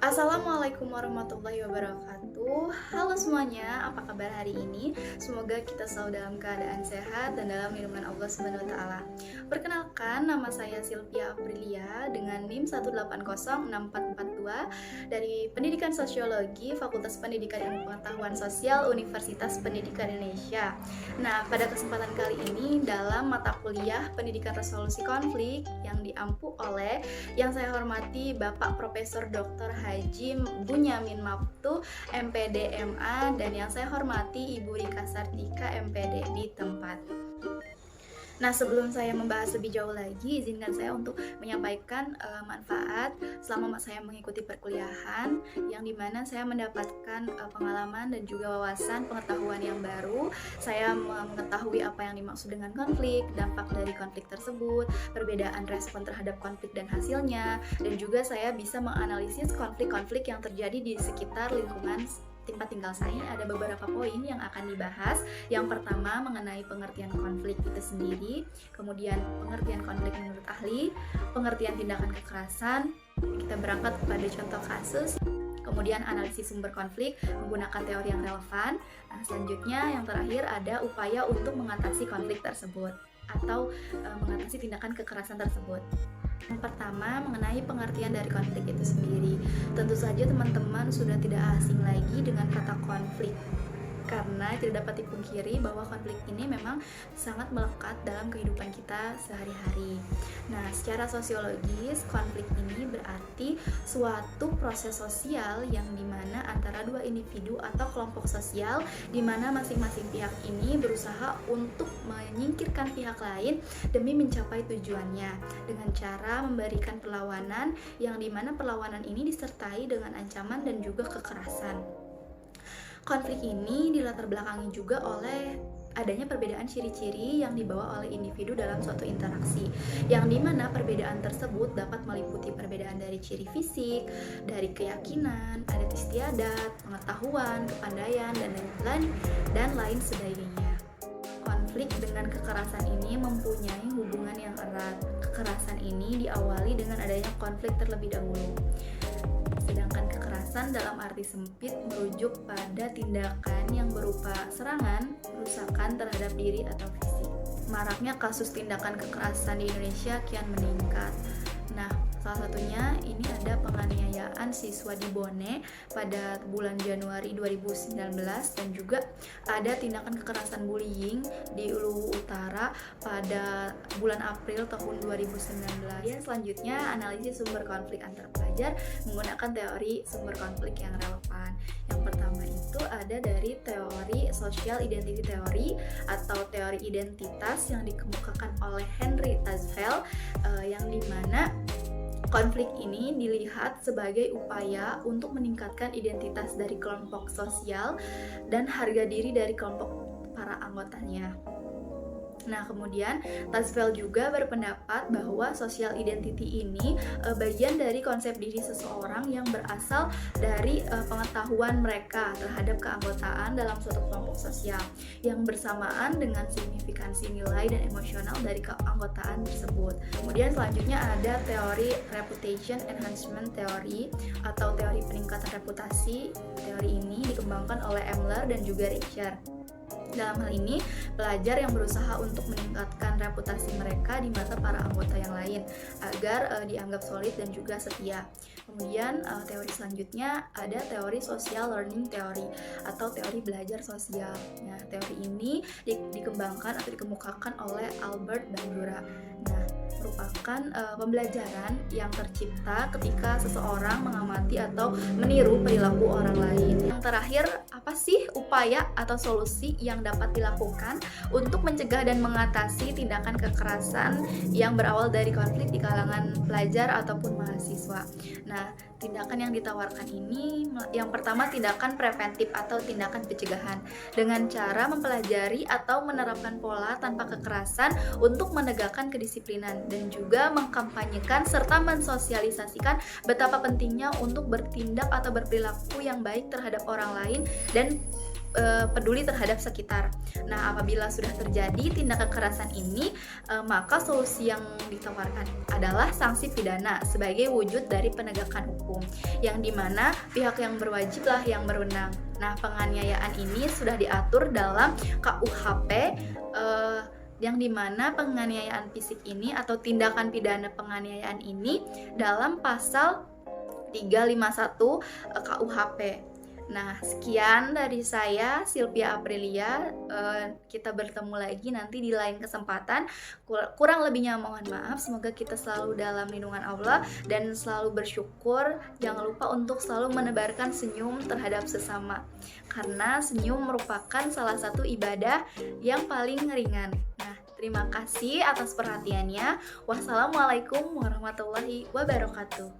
Assalamualaikum warahmatullahi wabarakatuh. Halo semuanya, apa kabar hari ini? Semoga kita selalu dalam keadaan sehat dan dalam lindungan Allah Subhanahu wa taala. Perkenalkan, nama saya Sylvia Aprilia dengan NIM 1806442 dari Pendidikan Sosiologi Fakultas Pendidikan Ilmu Pengetahuan Sosial Universitas Pendidikan Indonesia. Nah, pada kesempatan kali ini dalam mata kuliah Pendidikan Resolusi Konflik yang diampu oleh yang saya hormati Bapak Profesor Dr. Haji Bunyamin Maftuh MPD MA dan yang saya hormati Ibu Rika Sartika MPD di tempat. Nah, sebelum saya membahas lebih jauh lagi, izinkan saya untuk menyampaikan manfaat selama saya mengikuti perkuliahan, yang dimana saya mendapatkan pengalaman dan juga wawasan pengetahuan yang baru. Saya mengetahui apa yang dimaksud dengan konflik, dampak dari konflik tersebut, perbedaan respon terhadap konflik dan hasilnya, dan juga saya bisa menganalisis konflik-konflik yang terjadi di sekitar lingkungan tempat tinggal saya. Ada beberapa poin yang akan dibahas. Yang pertama mengenai pengertian konflik itu sendiri, kemudian pengertian konflik menurut ahli, pengertian tindakan kekerasan, kita berangkat kepada contoh kasus, kemudian analisis sumber konflik menggunakan teori yang relevan. Nah, selanjutnya yang terakhir ada upaya untuk mengatasi konflik tersebut atau mengatasi tindakan kekerasan tersebut. Yang pertama mengenai pengertian dari konflik itu sendiri. Tentu saja teman-teman sudah tidak asing lagi dengan kata konflik, karena tidak dapat dipungkiri bahwa konflik ini memang sangat melekat dalam kehidupan kita sehari-hari. Nah, secara sosiologis, konflik ini berarti suatu proses sosial yang dimana antara dua individu atau kelompok sosial, dimana masing-masing pihak ini berusaha untuk menyingkirkan pihak lain demi mencapai tujuannya dengan cara memberikan perlawanan, yang dimana perlawanan ini disertai dengan ancaman dan juga kekerasan. Konflik ini dilatar belakangi juga oleh adanya perbedaan ciri-ciri yang dibawa oleh individu dalam suatu interaksi, yang dimana perbedaan tersebut dapat meliputi perbedaan dari ciri fisik, dari keyakinan, adat istiadat, pengetahuan, kepandaian, dan lain sebagainya. Konflik dengan kekerasan ini mempunyai hubungan yang erat. Kekerasan ini diawali dengan adanya konflik terlebih dahulu. Sedangkan kekerasan dalam arti sempit merujuk pada tindakan yang berupa serangan, perusakan terhadap diri atau fisik. Maraknya kasus tindakan kekerasan di Indonesia kian meningkat. Nah, salah satunya ini ada penganiayaan siswa di Bone pada bulan Januari 2019, dan juga ada tindakan kekerasan bullying di Uluwu Utara pada bulan April tahun 2019. Ya, selanjutnya analisis sumber konflik antar pelajar menggunakan teori sumber konflik yang relevan. Yang pertama itu ada dari teori social identity theory atau teori identitas yang dikemukakan oleh Henry Tazfeld, yang dimana konflik ini dilihat sebagai upaya untuk meningkatkan identitas dari kelompok sosial dan harga diri dari kelompok para anggotanya. Nah, kemudian Tazfeld juga berpendapat bahwa social identity ini bagian dari konsep diri seseorang yang berasal dari pengetahuan mereka terhadap keanggotaan dalam suatu kelompok sosial, yang bersamaan dengan signifikansi nilai dan emosional dari keanggotaan tersebut. Kemudian selanjutnya ada teori reputation enhancement theory atau teori peningkatan reputasi. Teori ini dikembangkan oleh Emler dan juga Richer. Dalam hal ini, pelajar yang berusaha untuk meningkatkan reputasi mereka di mata para anggota yang lain agar dianggap solid dan juga setia. Kemudian teori selanjutnya ada teori social learning theory atau teori belajar sosial. Nah, teori ini dikembangkan atau dikemukakan oleh Albert Bandura. Nah, merupakan pembelajaran yang tercipta ketika seseorang mengamati atau meniru perilaku orang lain. Yang terakhir, apa sih upaya atau solusi yang dapat dilakukan untuk mencegah dan mengatasi tindakan kekerasan yang berawal dari konflik di kalangan pelajar ataupun mahasiswa? Nah, tindakan yang ditawarkan ini yang pertama tindakan preventif atau tindakan pencegahan dengan cara mempelajari atau menerapkan pola tanpa kekerasan untuk menegakkan kedisiplinan, dan juga mengkampanyekan serta mensosialisasikan betapa pentingnya untuk bertindak atau berperilaku yang baik terhadap orang lain dan peduli terhadap sekitar. Nah, apabila sudah terjadi tindak kekerasan ini, maka solusi yang ditawarkan adalah sanksi pidana sebagai wujud dari penegakan hukum, yang dimana pihak yang berwajiblah yang berwenang. Nah, penganiayaan ini sudah diatur dalam KUHP, yang dimana penganiayaan fisik ini atau tindakan pidana penganiayaan ini dalam pasal 351 KUHP. Nah, sekian dari saya, Sylvia Aprilia. Kita bertemu lagi nanti di lain kesempatan. Kurang lebihnya mohon maaf. Semoga kita selalu dalam lindungan Allah dan selalu bersyukur. Jangan lupa untuk selalu menebarkan senyum terhadap sesama, karena senyum merupakan salah satu ibadah yang paling ringan. Nah, terima kasih atas perhatiannya. Wassalamualaikum warahmatullahi wabarakatuh.